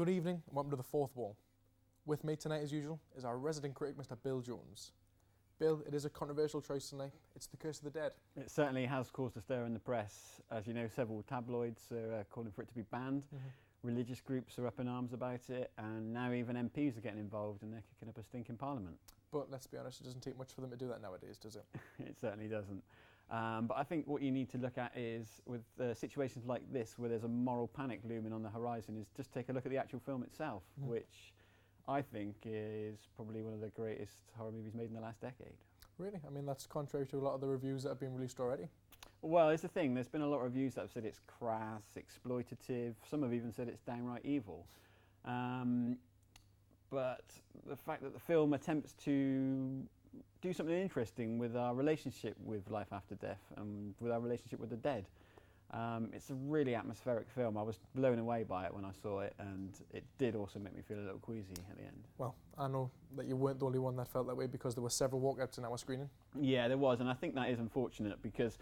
Good evening and welcome to The Fourth Wall. With me tonight, as usual, is our resident critic, Mr. Bill Jones. Bill, it is a controversial choice tonight. It's The Curse of the Dead. It certainly has caused a stir in the press. As you know, several tabloids are calling for it to be banned. Religious groups are up in arms about it, and now even MPs are getting involved and they're kicking up a stink in Parliament. But let's be honest, it doesn't take much for them to do that nowadays, does it? It certainly doesn't. But I think what you need to look at is, with situations like this, where there's a moral panic looming on the horizon, is just take a look at the actual film itself, which I think is probably one of the greatest horror movies made in the last decade. Really? I mean, that's contrary to a lot of the reviews that have been released already. Well, it's the thing. There's been a lot of reviews that have said it's crass, exploitative. Some have even said it's downright evil. But the fact that the film attempts to do something interesting with our relationship with life after death and with our relationship with the dead. It's a really atmospheric film. I was blown away by it when I saw it, and it did also make me feel a little queasy at the end. Well, I know that you weren't the only one that felt that way because there were several walkouts in our screening. Yeah, there was, and I think that is unfortunate because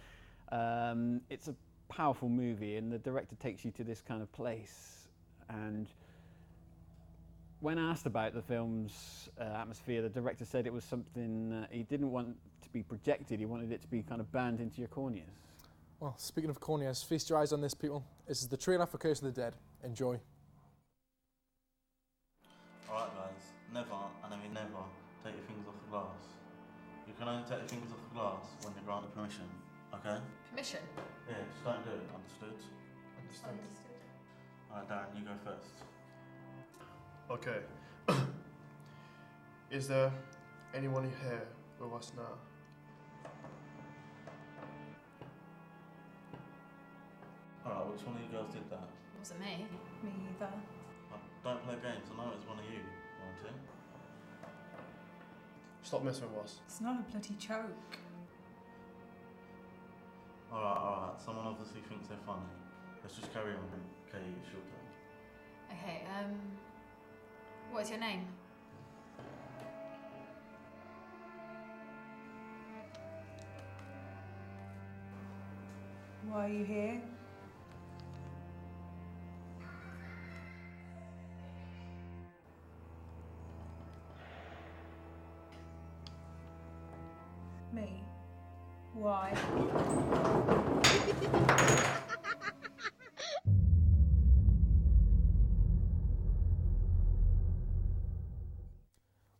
it's a powerful movie and the director takes you to this kind of place. And when asked about the film's atmosphere, the director said it was something he didn't want to be projected, he wanted it to be kind of burned into your corneas. Well, speaking of corneas, feast your eyes on this, people. This is the trailer for Curse of the Dead. Enjoy. Alright guys, never, and I mean never, take your fingers off the glass. You can only take your fingers off the glass when you're granted permission, okay? Permission? Yeah, just don't do it, understood? Understood. Alright Darren, you go first. Okay. Is there anyone here with us now? Alright, which one of you girls did that? It wasn't me. Me either. Don't play games, I know it was one of you, wasn't it? Stop messing with us. It's not a bloody joke. Alright, someone obviously thinks they're funny. Let's just carry on. Okay, it's your turn. Okay, what is your name? Why are you here? Me. Why?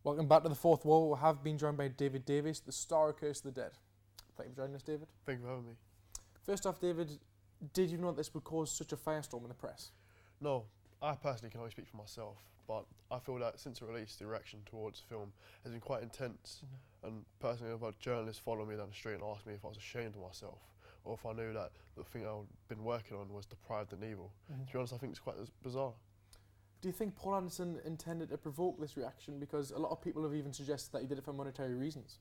Welcome back to The Fourth Wall. We have been joined by David Davies, the star of Curse of the Dead. Thank you for joining us, David. Thank you for having me. First off, David, did you know that this would cause such a firestorm in the press? No, I personally can only speak for myself, but I feel that since the release, the reaction towards the film has been quite intense. And personally, I've had journalists follow me down the street and ask me if I was ashamed of myself, or if I knew that the thing I'd been working on was deprived and evil. To be honest, I think it's quite bizarre. Do you think Paul Anderson intended to provoke this reaction? Because a lot of people have even suggested that he did it for monetary reasons.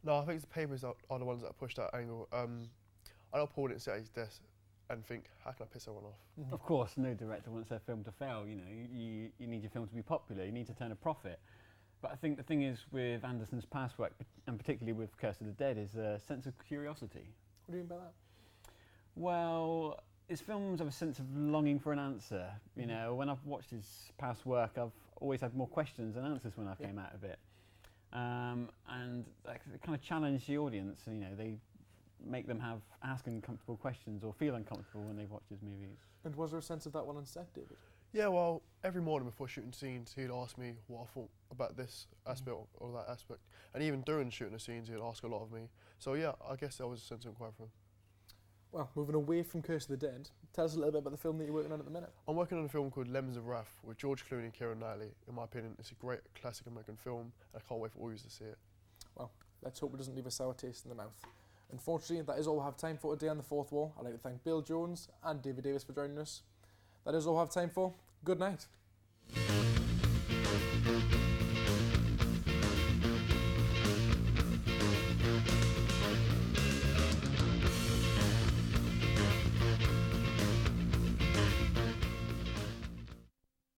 No, I think the papers are the ones that pushed that angle. I know Paul didn't sit at his desk and think, how can I piss everyone off? Of course, no director wants their film to fail. You know, you need your film to be popular. You need to turn a profit. But I think the thing is with Anderson's past work, and particularly with Curse of the Dead, is a sense of curiosity. What do you mean by that? Well, his films have a sense of longing for an answer. You know, when I've watched his past work, I've always had more questions than answers when I came out of it. And they kind of challenge the audience. You know, they make them ask uncomfortable questions or feel uncomfortable when they've watched his movies. And was there a sense of that one on set, David? Yeah, well, every morning before shooting scenes, he'd ask me what I thought about this aspect or that aspect. And even during shooting the scenes, he'd ask a lot of me. So yeah, I guess there was a sense of inquiry from him. Well, moving away from Curse of the Dead, tell us a little bit about the film that you're working on at the minute. I'm working on a film called Lemons of Wrath with George Clooney and Keira Knightley. In my opinion, it's a great classic American film, and I can't wait for all of you to see it. Well, let's hope it doesn't leave a sour taste in the mouth. Unfortunately, that is all we have time for today on The Fourth Wall. I'd like to thank Bill Jones and David Davis for joining us. That is all we have time for. Good night.